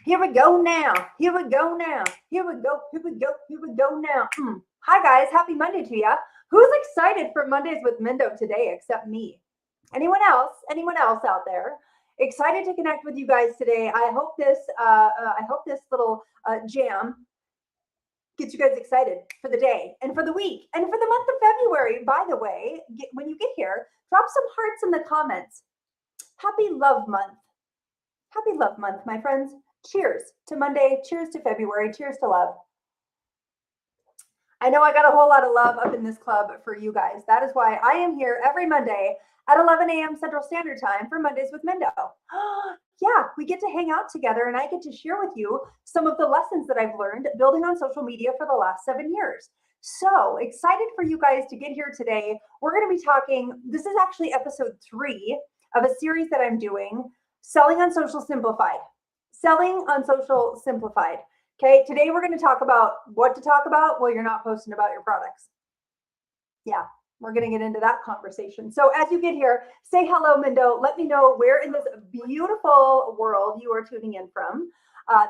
Here we go now. Here we go now. Here we go. Here we go. Here we go now. Hi, guys. Happy Monday to you. Who's excited for Mondays with Mindo today except me? Anyone else? Anyone else out there? Excited to connect with you guys today. I hope this little jam gets you guys excited for the day and for the week and for the month of February. By the way, when you get here, drop some hearts in the comments. Happy Love Month. Happy Love Month, my friends. Cheers to Monday. Cheers to February. Cheers to love. I know I got a whole lot of love up in this club for you guys. That is why I am here every Monday at 11 a.m. Central Standard Time for Mondays with Mindo. Yeah, we get to hang out together and I get to share with you some of the lessons that I've learned building on social media for the last 7 years. So excited for you guys to get here today. We're going to be talking, this is actually episode 3 of a series that I'm doing, Selling on Social Simplified. Selling on Social Simplified. Okay, today we're going to talk about what to talk about while you're not posting about your products. Yeah, we're going to get into that conversation. So as you get here, say hello, Mindo. Let me know where in this beautiful world you are tuning in from.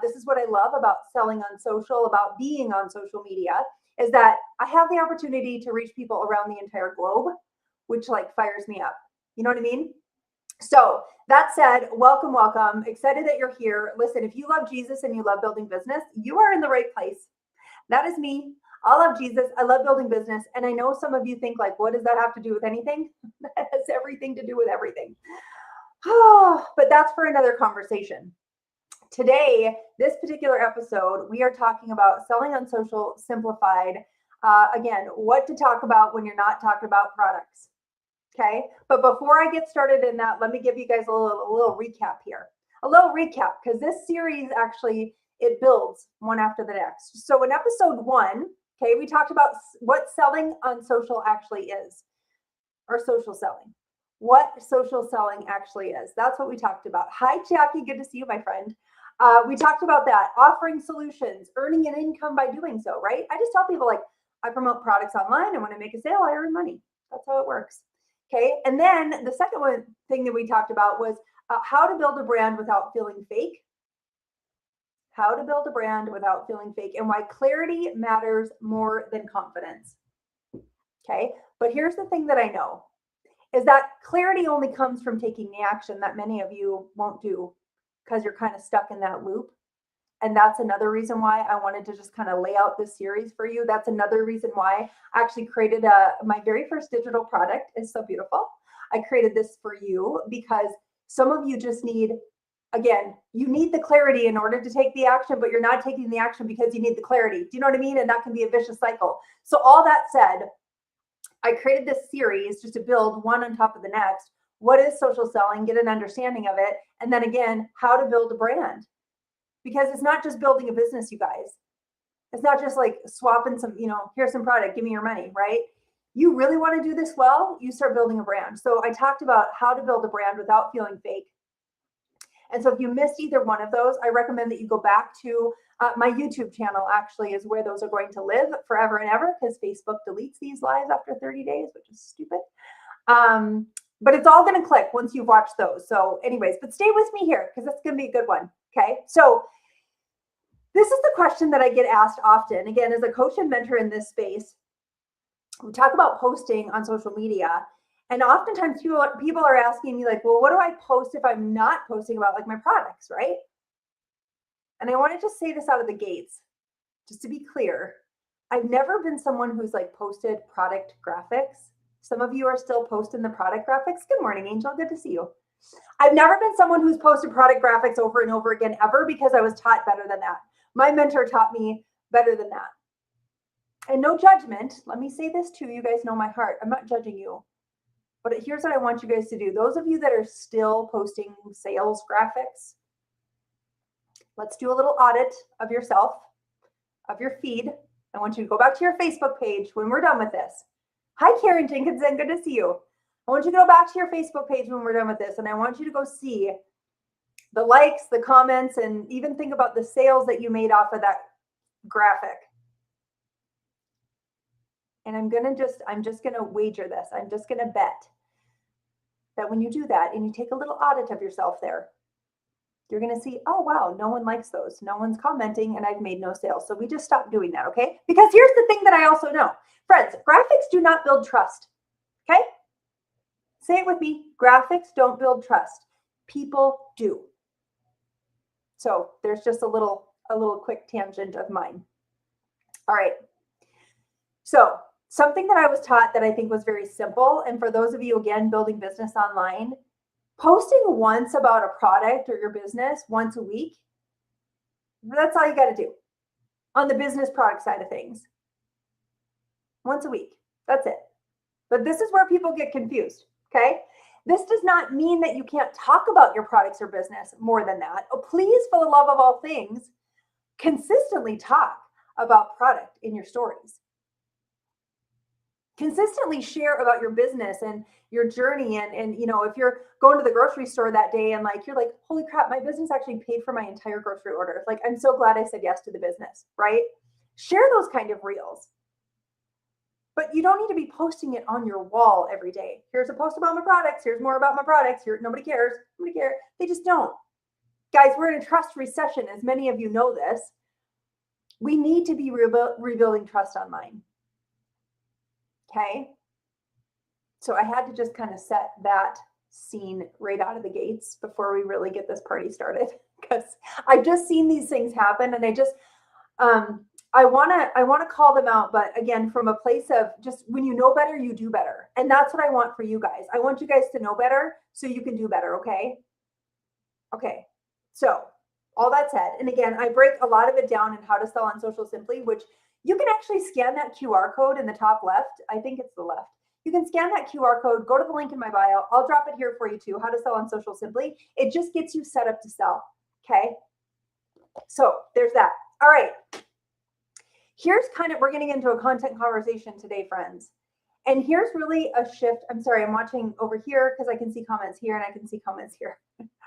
This is what I love about selling on social, about being on social media, is that I have the opportunity to reach people around the entire globe, which like fires me up. You know what I mean? So that said, welcome, welcome. Excited that you're here. Listen, if you love Jesus and you love building business, you are in the right place. That is me. I love Jesus. I love building business. And I know some of you think like, what does that have to do with anything? That has everything to do with everything. Oh, but that's for another conversation. Today, this particular episode, we are talking about selling on social simplified. Again, what to talk about when you're not talking about products. Okay, but before I get started in that, let me give you guys a little recap here. A little recap, because this series actually, it builds one after the next. So in episode 1, okay, we talked about what selling on social actually is, or social selling. What social selling actually is. That's what we talked about. Hi, Jackie. Good to see you, my friend. We talked about that, offering solutions, earning an income by doing so, right? I just tell people like, I promote products online, and when I make a sale, I earn money. That's how it works. Okay, and then the second thing that we talked about was how to build a brand without feeling fake. How to build a brand without feeling fake, and why clarity matters more than confidence. Okay, but here's the thing that I know is that clarity only comes from taking the action that many of you won't do because you're kind of stuck in that loop. And that's another reason why I wanted to just kind of lay out this series for you. That's another reason why I actually created my very first digital product. It's so beautiful. I created this for you because some of you just need, again, you need the clarity in order to take the action, but you're not taking the action because you need the clarity. Do you know what I mean? And that can be a vicious cycle. So all that said, I created this series just to build one on top of the next. What is social selling? Get an understanding of it. And then again, how to build a brand. Because it's not just building a business, you guys. It's not just like swapping some, here's some product, give me your money, right? You really want to do this well, you start building a brand. So I talked about how to build a brand without feeling fake. And so if you missed either one of those, I recommend that you go back to my YouTube channel, actually, is where those are going to live forever and ever, because Facebook deletes these lives after 30 days, which is stupid. But it's all going to click once you've watched those. So anyways, but stay with me here because that's going to be a good one. Okay. So this is the question that I get asked often. Again, as a coach and mentor in this space, we talk about posting on social media. And oftentimes people are asking me like, well, what do I post if I'm not posting about like my products, right? And I want to just say this out of the gates, just to be clear. I've never been someone who's like posted product graphics. Some of you are still posting the product graphics. Good morning, Angel. Good to see you. I've never been someone who's posted product graphics over and over again ever because I was taught better than that. My mentor taught me better than that. And no judgment. Let me say this too. You guys know my heart. I'm not judging you. But here's what I want you guys to do. Those of you that are still posting sales graphics, let's do a little audit of yourself, of your feed. I want you to go back to your Facebook page when we're done with this. Hi, Karen Jenkinson. Good to see you. I want you to go back to your Facebook page when we're done with this, and I want you to go see the likes, the comments, and even think about the sales that you made off of that graphic. And I'm just gonna wager this. I'm just gonna bet that when you do that and you take a little audit of yourself there, you're going to see, oh, wow, no one likes those. No one's commenting and I've made no sales. So we just stopped doing that, okay? Because here's the thing that I also know. Friends, graphics do not build trust, okay? Say it with me. Graphics don't build trust. People do. So there's just a little quick tangent of mine. All right. So something that I was taught that I think was very simple, and for those of you, again, building business online, posting once about a product or your business once a week, that's all you got to do on the business product side of things. Once a week. That's it. But this is where people get confused, okay? This does not mean that you can't talk about your products or business more than that. Oh, please, for the love of all things, consistently talk about product in your stories. Consistently share about your business and your journey. And you know, if you're going to the grocery store that day and like, you're like, holy crap, my business actually paid for my entire grocery order. Like, I'm so glad I said yes to the business, right? Share those kind of reels. But you don't need to be posting it on your wall every day. Here's a post about my products. Here's more about my products. Here, nobody cares. Nobody cares. They just don't. Guys, we're in a trust recession, as many of you know this. We need to be rebuilding trust online. Okay? So I had to just kind of set that scene right out of the gates before we really get this party started, because I've just seen these things happen, and I just I want to call them out, but again, from a place of just when you know better, you do better. And that's what I want for you guys. I want you guys to know better so you can do better, okay? Okay. So, all that said, and again, I break a lot of it down in How to Sell on Social Simply, which you can actually scan that QR code in the top left. I think it's the left. You can scan that QR code, go to the link in my bio. I'll drop it here for you too, How to Sell on Social Simply. It just gets you set up to sell, okay? So, there's that. All right. Here's kind of, we're getting into a content conversation today, friends. And here's really a shift. I'm sorry, I'm watching over here because I can see comments here and I can see comments here.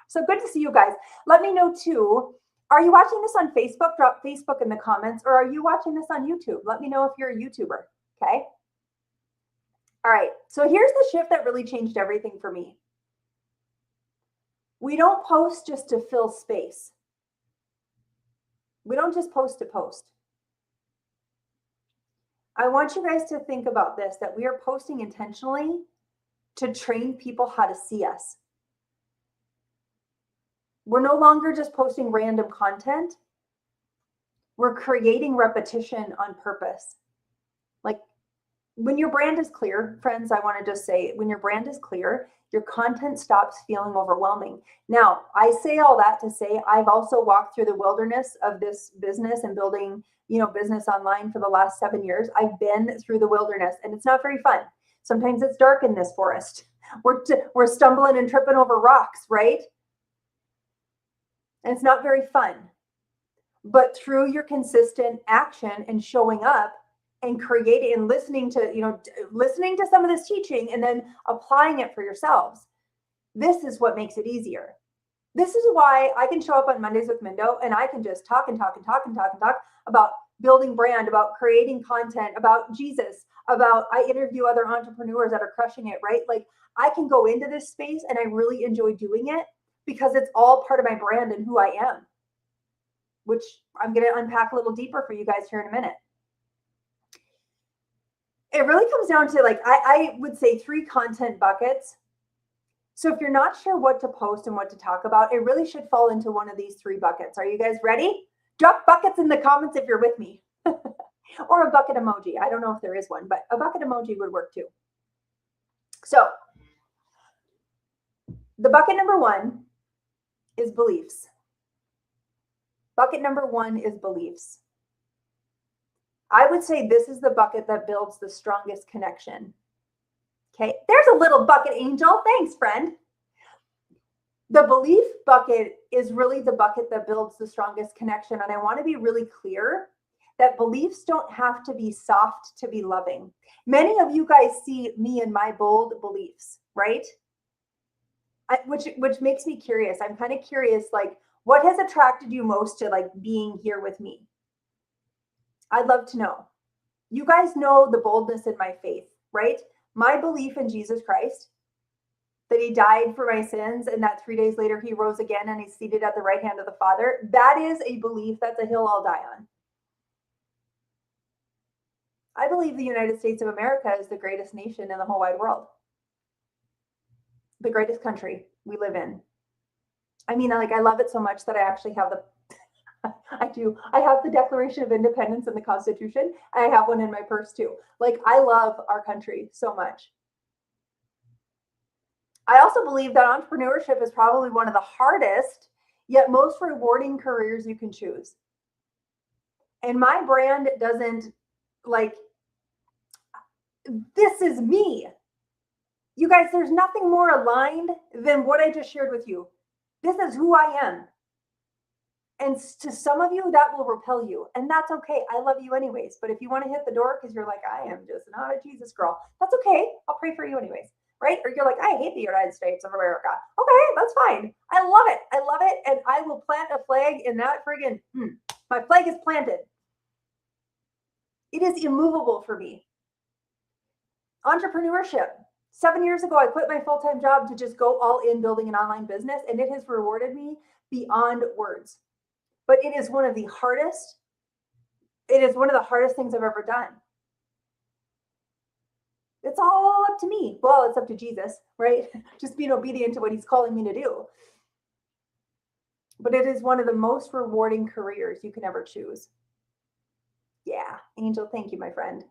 So good to see you guys. Let me know too, are you watching this on Facebook? Drop Facebook in the comments, or are you watching this on YouTube? Let me know if you're a YouTuber, okay? All right, so here's the shift that really changed everything for me. We don't post just to fill space. We don't just post to post. I want you guys to think about this, that we are posting intentionally to train people how to see us. We're no longer just posting random content. We're creating repetition on purpose. Like, when your brand is clear, friends, I want to just say, when your brand is clear, your content stops feeling overwhelming. Now, I say all that to say I've also walked through the wilderness of this business and building, you know, business online for the last 7 years. I've been through the wilderness, and it's not very fun. Sometimes it's dark in this forest. We're stumbling and tripping over rocks, right? And it's not very fun. But through your consistent action and showing up and creating and listening to, you know, listening to some of this teaching and then applying it for yourselves, this is what makes it easier. This is why I can show up on Mondays with Mindo and I can just talk and talk and talk and talk and talk about building brand, about creating content, about Jesus, about, I interview other entrepreneurs that are crushing it, right? Like, I can go into this space and I really enjoy doing it because it's all part of my brand and who I am, which I'm going to unpack a little deeper for you guys here in a minute. It really comes down to, like, I would say 3 content buckets. So if you're not sure what to post and what to talk about, it really should fall into one of these 3 buckets. Are you guys ready? Drop buckets in the comments if you're with me. Or a bucket emoji. I don't know if there is one, but a bucket emoji would work too. So the bucket number 1 is beliefs. Bucket number 1 is beliefs. I would say this is the bucket that builds the strongest connection. Okay, there's a little bucket angel. Thanks, friend. The belief bucket is really the bucket that builds the strongest connection. And I want to be really clear that beliefs don't have to be soft to be loving. Many of you guys see me in my bold beliefs, right? Which makes me curious. I'm kind of curious, like, what has attracted you most to, like, being here with me? I'd love to know. You guys know the boldness in my faith, right? My belief in Jesus Christ that he died for my sins and that 3 days later he rose again and he's seated at the right hand of the Father. That is a belief. That's a hill I'll die on. I believe the United States of America is the greatest nation in the whole wide world. The greatest country we live in. I mean, like, I love it so much that I actually have I do. I have the Declaration of Independence and the Constitution. And I have one in my purse too. Like, I love our country so much. I also believe that entrepreneurship is probably one of the hardest, yet most rewarding careers you can choose. And my brand doesn't, like, this is me. You guys, there's nothing more aligned than what I just shared with you. This is who I am. And to some of you, that will repel you. And that's okay. I love you anyways. But if you want to hit the door because you're like, I am just not a Jesus girl, that's okay. I'll pray for you anyways. Right? Or you're like, I hate the United States of America. Okay, that's fine. I love it. I love it. And I will plant a flag in that friggin', my flag is planted. It is immovable for me. Entrepreneurship. 7 years ago, I quit my full-time job to just go all in building an online business, and it has rewarded me beyond words. But it is one of the hardest things I've ever done. It's all up to me. Well, it's up to Jesus, right? Just being obedient to what he's calling me to do. But it is one of the most rewarding careers you can ever choose. Yeah, Angel, thank you, my friend.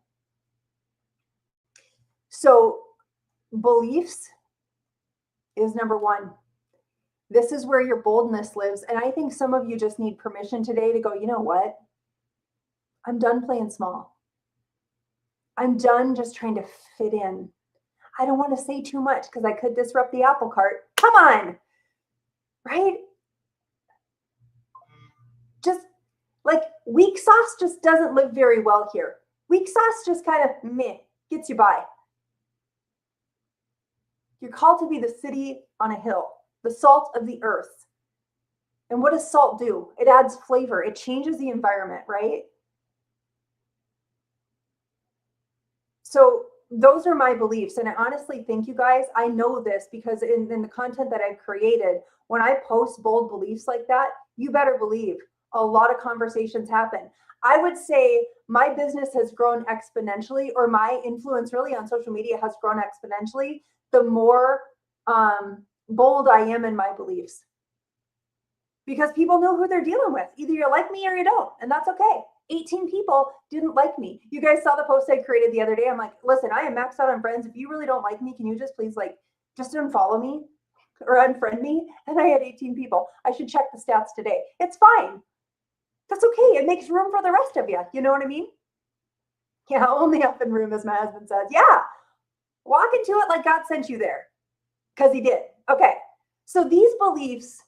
So beliefs is number one. This is where your boldness lives. And I think some of you just need permission today to go, you know what? I'm done playing small. I'm done just trying to fit in. I don't want to say too much because I could disrupt the apple cart. Come on, right? Just like weak sauce just doesn't live very well here. Weak sauce just kind of meh, gets you by. You're called to be the city on a hill, the salt of the earth. And what does salt do? It adds flavor. It changes the environment, right? So those are my beliefs. And I honestly think, you guys, I know this because in the content that I've created, when I post bold beliefs like that, you better believe a lot of conversations happen. I would say my business has grown exponentially, or my influence really on social media has grown exponentially, the more bold I am in my beliefs. Because people know who they're dealing with. Either you like me or you don't, and that's okay. 18 people didn't like me. You guys saw the post I created the other day. I'm like, listen, I am maxed out on friends. If you really don't like me, can you just please just unfollow me or unfriend me? And I had 18 people. I should check the stats today. It's fine. That's okay. It makes room for the rest of you. You know what I mean? Yeah, only up in room, as my husband says. Yeah, walk into it like God sent you there, because he did. Okay, so these beliefs,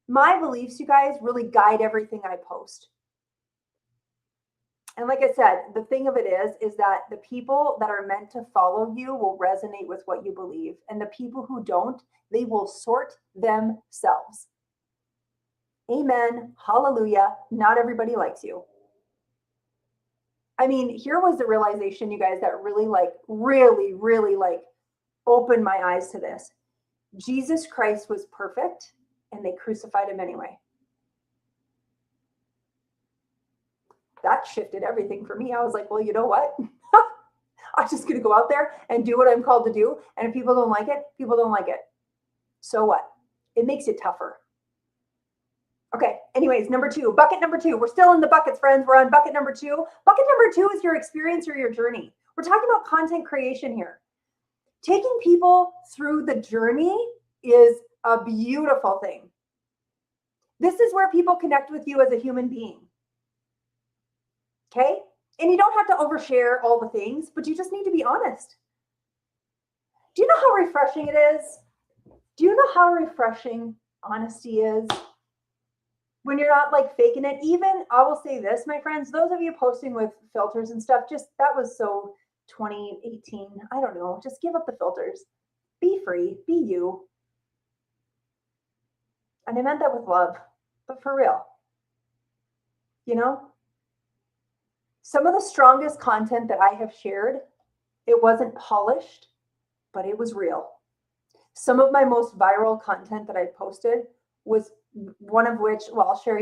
my beliefs, you guys, really guide everything I post. And like I said, the thing of it is that the people that are meant to follow you will resonate with what you believe. And the people who don't, they will sort themselves. Amen. Hallelujah. Not everybody likes you. I mean, here was the realization, you guys, that really opened my eyes to this. Jesus Christ was perfect, and they crucified him anyway. That shifted everything for me. I was like, well, you know what? I'm just going to go out there and do what I'm called to do. And if people don't like it, people don't like it. So what? It makes it tougher. Okay, anyways, bucket number two. We're still in the buckets, friends. We're on bucket number two. Bucket number two is your experience or your journey. We're talking about content creation here. Taking people through the journey is a beautiful thing. This is where people connect with you as a human being. Okay? And you don't have to overshare all the things, but you just need to be honest. Do you know how refreshing it is? Do you know how refreshing honesty is? When you're not faking it. Even, I will say this, my friends, those of you posting with filters and stuff, that was so 2018. I don't know. Just give up the filters. Be free. Be you. And I meant that with love, but for real. You know? Some of the strongest content that I have shared, it wasn't polished, but it was real. Some of my most viral content that I posted was one of which, well, I'll spare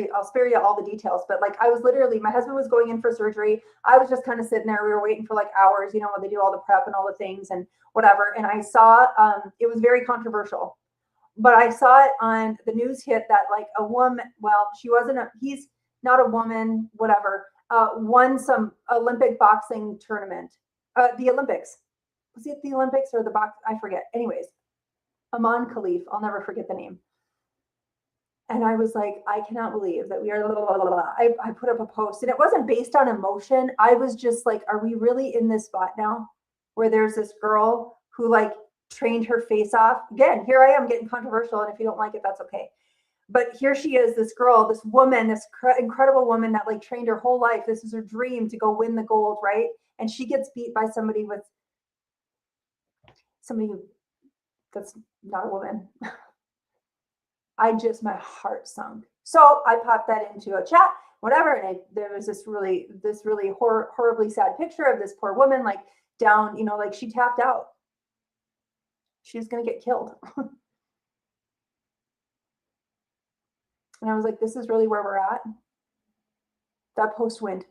you all the details, but like I was literally, my husband was going in for surgery. I was just kind of sitting there. We were waiting for like hours, you know, when they do all the prep and all the things and whatever. And I saw, it was very controversial, but I saw it on the news hit that like a woman, well, he's not a woman, whatever, won some Olympic boxing tournament, the Olympics. Was it the Olympics or the box? I forget. Anyways, Aman Khalif, I'll never forget the name. And I was like, I cannot believe that we are, blah, blah, blah, blah. I put up a post and it wasn't based on emotion. I was just like, are we really in this spot now where there's this girl who like trained her face off? Again, here I am getting controversial. And if you don't like it, that's okay. But here she is, this girl, this woman, this incredible woman that like trained her whole life. This is her dream to go win the gold, right? And she gets beat by somebody that's not a woman. my heart sunk. So I popped that into a chat, whatever. And there was this really horribly sad picture of this poor woman, like down, you know, like she tapped out. She was going to get killed. And I was like, this is really where we're at. That post went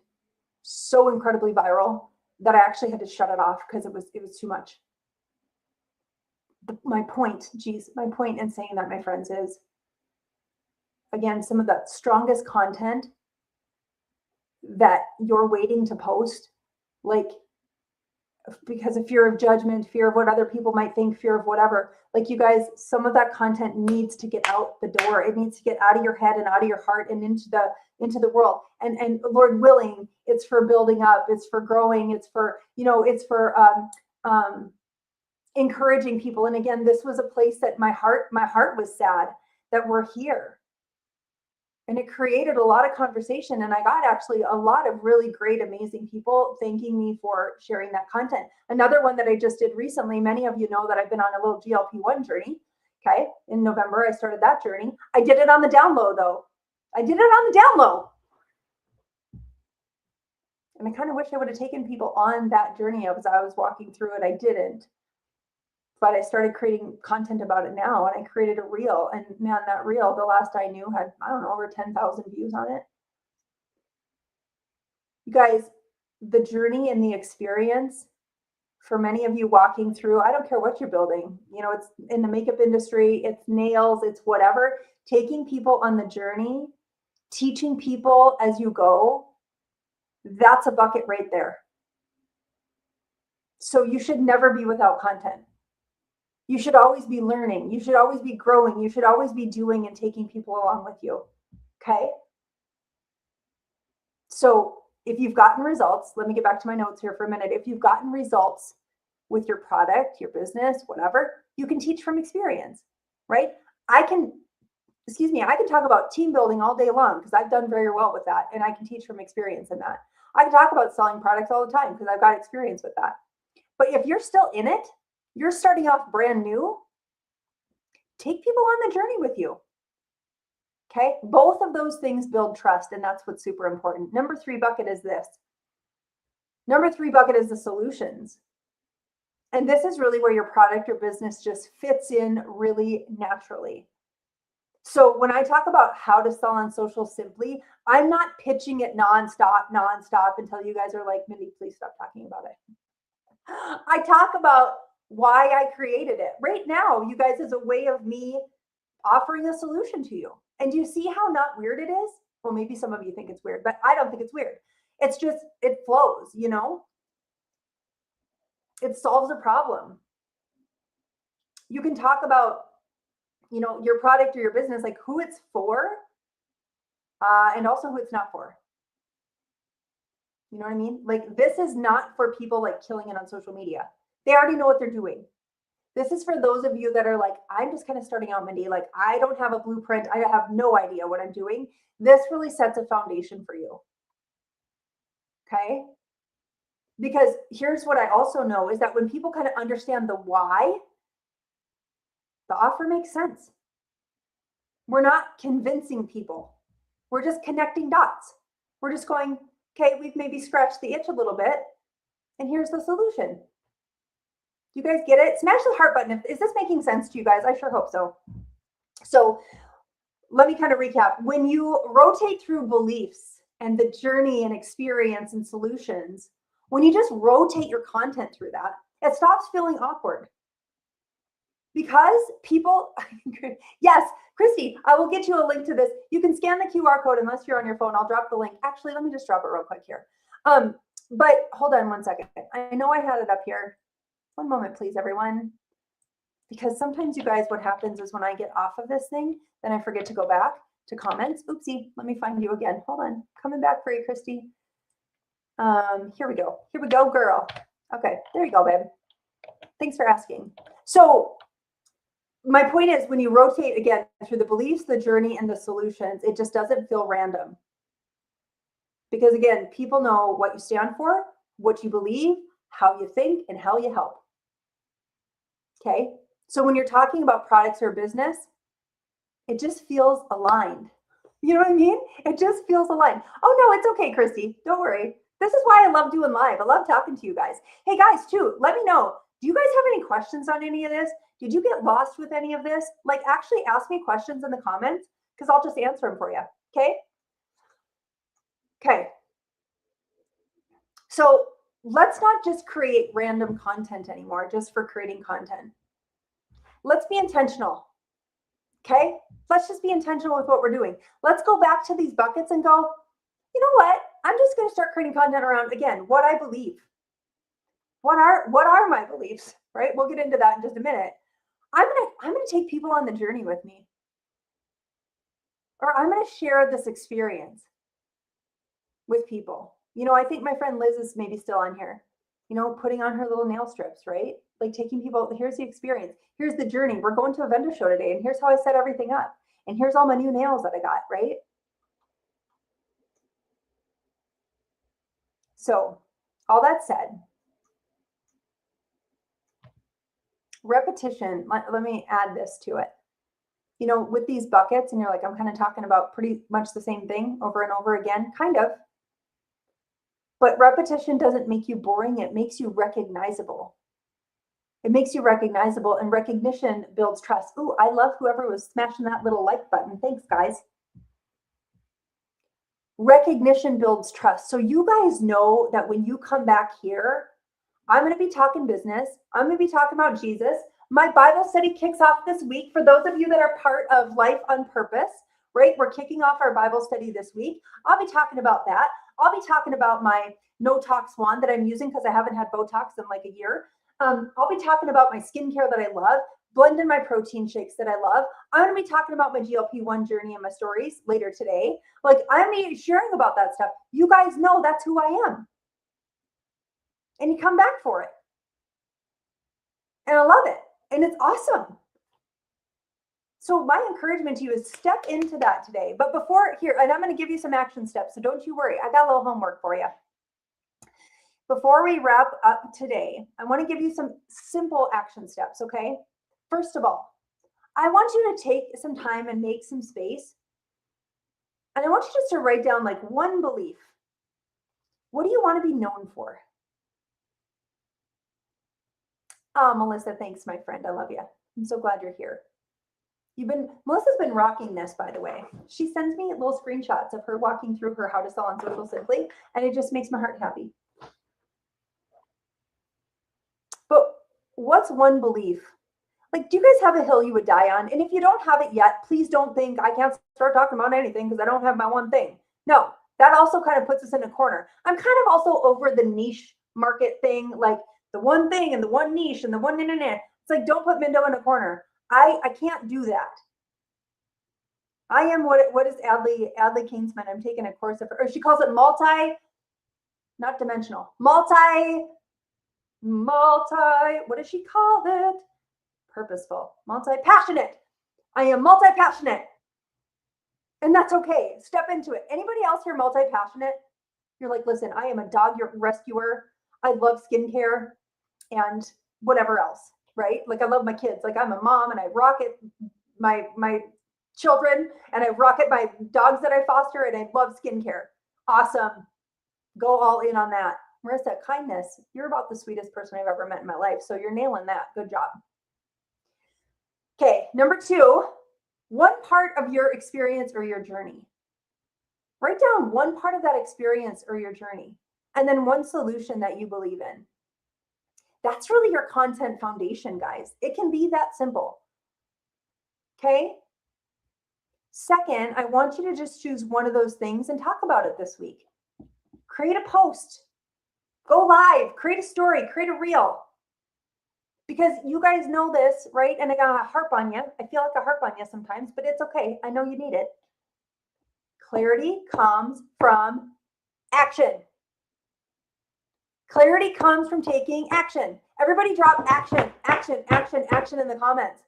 so incredibly viral that I actually had to shut it off because it was too much. My point in saying that, my friends, is, again, some of the strongest content that you're waiting to post, like because of fear of judgment, fear of what other people might think, fear of whatever, like you guys, some of that content needs to get out the door. It needs to get out of your head and out of your heart and into the world. And Lord willing, it's for building up, it's for growing, it's for, you know, it's for encouraging people. And again, this was a place that my heart was sad that we're here. And it created a lot of conversation. And I got actually a lot of really great, amazing people thanking me for sharing that content. Another one that I just did recently, many of you know that I've been on a little GLP-1 journey. Okay. In November, I started that journey. I did it on the down low though. And I kind of wish I would have taken people on that journey as I was walking through it. I didn't. But I started creating content about it now, and I created a reel, and man, that reel, the last I knew, had, I don't know, over 10,000 views on it. You guys, the journey and the experience for many of you walking through, I don't care what you're building, you know, it's in the makeup industry, it's nails, it's whatever, taking people on the journey, teaching people as you go, that's a bucket right there. So you should never be without content. You should always be learning. You should always be growing. You should always be doing and taking people along with you. Okay. So if you've gotten results, let me get back to my notes here for a minute. If you've gotten results with your product, your business, whatever, you can teach from experience, right? I can talk about team building all day long because I've done very well with that. And I can teach from experience in that. I can talk about selling products all the time because I've got experience with that. But if you're still in it, you're starting off brand new, take people on the journey with you. Okay. Both of those things build trust. And that's what's super important. Number 3 bucket is this. Number 3 bucket is the solutions. And this is really where your product or business just fits in really naturally. So when I talk about how to sell on social simply, I'm not pitching it nonstop until you guys are like, Mindy, please stop talking about it. I talk about why I created it right now, you guys, is a way of me offering a solution to you. And do you see how not weird it is? Well, maybe some of you think it's weird, but I don't think it's weird. It's just, it flows, you know? It solves a problem. You can talk about, you know, your product or your business, like who it's for, and also who it's not for. You know what I mean? Like this is not for people like killing it on social media. They already know what they're doing. This is for those of you that are like, I'm just kind of starting out, Mindy. Like, I don't have a blueprint. I have no idea what I'm doing. This really sets a foundation for you. Okay? Because here's what I also know is that when people kind of understand the why, the offer makes sense. We're not convincing people. We're just connecting dots. We're just going, okay, we've maybe scratched the itch a little bit, and here's the solution. Do you guys get it? Smash the heart button. Is this making sense to you guys? I sure hope so. So let me kind of recap. When you rotate through beliefs and the journey and experience and solutions, when you just rotate your content through that, it stops feeling awkward. Because people, yes, Christy, I will get you a link to this. You can scan the QR code unless you're on your phone. I'll drop the link. Actually, let me just drop it real quick here. But hold on one second. I know I had it up here. One moment, please, everyone. Because sometimes you guys, what happens is when I get off of this thing, then I forget to go back to comments. Oopsie, let me find you again. Hold on, coming back for you, Christy. Here we go. Here we go, girl. Okay, there you go, babe. Thanks for asking. So my point is, when you rotate again through the beliefs, the journey, and the solutions, it just doesn't feel random. Because again, people know what you stand for, what you believe, how you think, and how you help. Okay? So when you're talking about products or business, it just feels aligned. You know what I mean? It just feels aligned. Oh no, it's okay, Christy. Don't worry. This is why I love doing live. I love talking to you guys. Hey guys, too, let me know. Do you guys have any questions on any of this? Did you get lost with any of this? Like, actually ask me questions in the comments because I'll just answer them for you. Okay? Okay. So let's not just create random content anymore just for creating content. Let's be intentional. Okay? Let's just be intentional with what we're doing. Let's go back to these buckets and go, you know what? I'm just going to start creating content around, again, what I believe. What are my beliefs, right? We'll get into that in just a minute. I'm going to take people on the journey with me. Or I'm going to share this experience with people. You know, I think my friend Liz is maybe still on here, you know, putting on her little nail strips, right? Like taking people, here's the experience. Here's the journey. We're going to a vendor show today, and here's how I set everything up. And here's all my new nails that I got, right? So all that said, repetition, let me add this to it. You know, with these buckets, and you're like, I'm kind of talking about pretty much the same thing over and over again, kind of. But repetition doesn't make you boring. It makes you recognizable. It makes you recognizable, and recognition builds trust. Ooh, I love whoever was smashing that little like button. Thanks, guys. Recognition builds trust. So you guys know that when you come back here, I'm going to be talking business. I'm going to be talking about Jesus. My Bible study kicks off this week. For those of you that are part of Life on Purpose, right? We're kicking off our Bible study this week. I'll be talking about that. I'll be talking about my no-tox wand that I'm using because I haven't had Botox in like a year. I'll be talking about my skincare that I love, blending my protein shakes that I love. I'm going to be talking about my GLP-1 journey and my stories later today. Like, I'm going to be sharing about that stuff. You guys know that's who I am. And you come back for it. And I love it. And it's awesome. So my encouragement to you is step into that today. But before here, and I'm going to give you some action steps. So don't you worry. I got a little homework for you. Before we wrap up today, I want to give you some simple action steps, okay? First of all, I want you to take some time and make some space. And I want you just to write down like one belief. What do you want to be known for? Oh, Melissa, thanks, my friend. I love you. I'm so glad you're here. Melissa's been rocking this, by the way. She sends me little screenshots of her walking through her How to Sell on Social Simply, and it just makes my heart happy. But what's one belief? Like, do you guys have a hill you would die on? And if you don't have it yet, please don't think I can't start talking about anything because I don't have my one thing. No, that also kind of puts us in a corner. I'm kind of also over the niche market thing, like the one thing and the one niche and the one internet. It's like, don't put Mindo in a corner. I can't do that. I am what is Adley Kingsman? I'm taking a course of her, or she calls it not dimensional, multi, what does she call it? Purposeful, multi-passionate. I am multi-passionate. And that's okay. Step into it. Anybody else here multi-passionate? You're like, listen, I am a dog rescuer. I love skincare and whatever else, right? Like, I love my kids. Like, I'm a mom and I rocket my children and I rocket my dogs that I foster, and I love skincare. Awesome. Go all in on that, Marissa, kindness. You're about the sweetest person I've ever met in my life. So you're nailing that. Good job. Okay, number 2, one part of your experience or your journey. Write down one part of that experience or your journey, and then one solution that you believe in. That's really your content foundation, guys. It can be that simple. Okay? Second, I want you to just choose one of those things and talk about it this week. Create a post, go live, create a story, create a reel. Because you guys know this, right? And I gotta harp on you. I feel like I harp on you sometimes, but it's okay. I know you need it. Clarity comes from action. Clarity comes from taking action. Everybody drop action, action, action, action in the comments.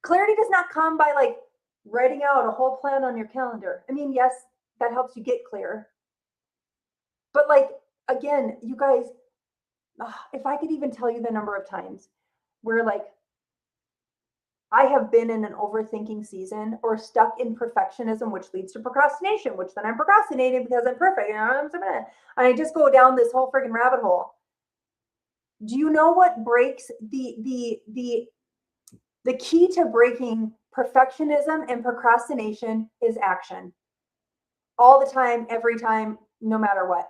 Clarity does not come by like writing out a whole plan on your calendar. I mean, yes, that helps you get clear. But like, again, you guys, if I could even tell you the number of times where like I have been in an overthinking season or stuck in perfectionism, which leads to procrastination, which then I'm procrastinating because I'm perfect. And I just go down this whole freaking rabbit hole. Do you know what breaks the key to breaking perfectionism and procrastination is action. All the time, every time, no matter what.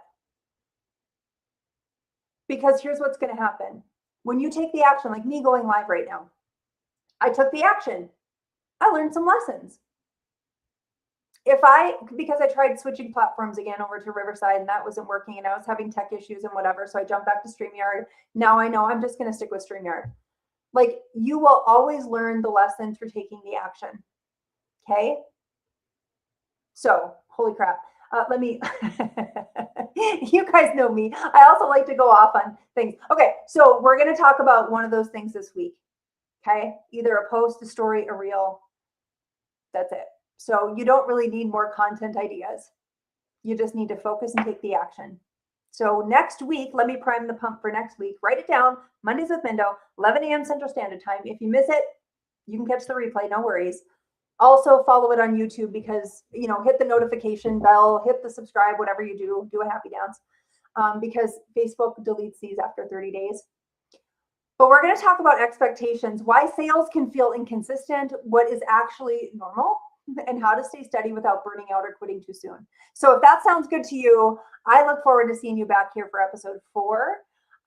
Because here's what's going to happen. When you take the action, like me going live right now, I took the action. I learned some lessons. Because I tried switching platforms again over to Riverside and that wasn't working and I was having tech issues and whatever. So I jumped back to StreamYard. Now I know I'm just going to stick with StreamYard. Like you will always learn the lesson through taking the action. Okay. So holy crap. Let me, you guys know me. I also like to go off on things. Okay. So we're going to talk about one of those things this week. Okay. Either a post, a story, a reel. That's it. So you don't really need more content ideas. You just need to focus and take the action. So next week, let me prime the pump for next week. Write it down. Mondays with Mindo, 11 a.m. Central Standard Time. If you miss it, you can catch the replay. No worries. Also follow it on YouTube because, hit the notification bell, hit the subscribe, whatever you do a happy dance because Facebook deletes these after 30 days. But we're going to talk about expectations, why sales can feel inconsistent, what is actually normal, and how to stay steady without burning out or quitting too soon. So if that sounds good to you, I look forward to seeing you back here for episode 4.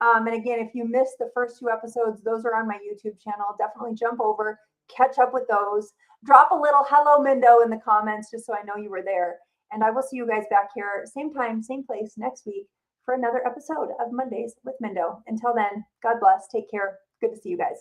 And again, if you missed the first 2 episodes, those are on my YouTube channel. Definitely jump over, catch up with those. Drop a little hello, Mindo, in the comments just so I know you were there. And I will see you guys back here, same time, same place next week for another episode of Mondays with Mindo. Until then, God bless. Take care. Good to see you guys.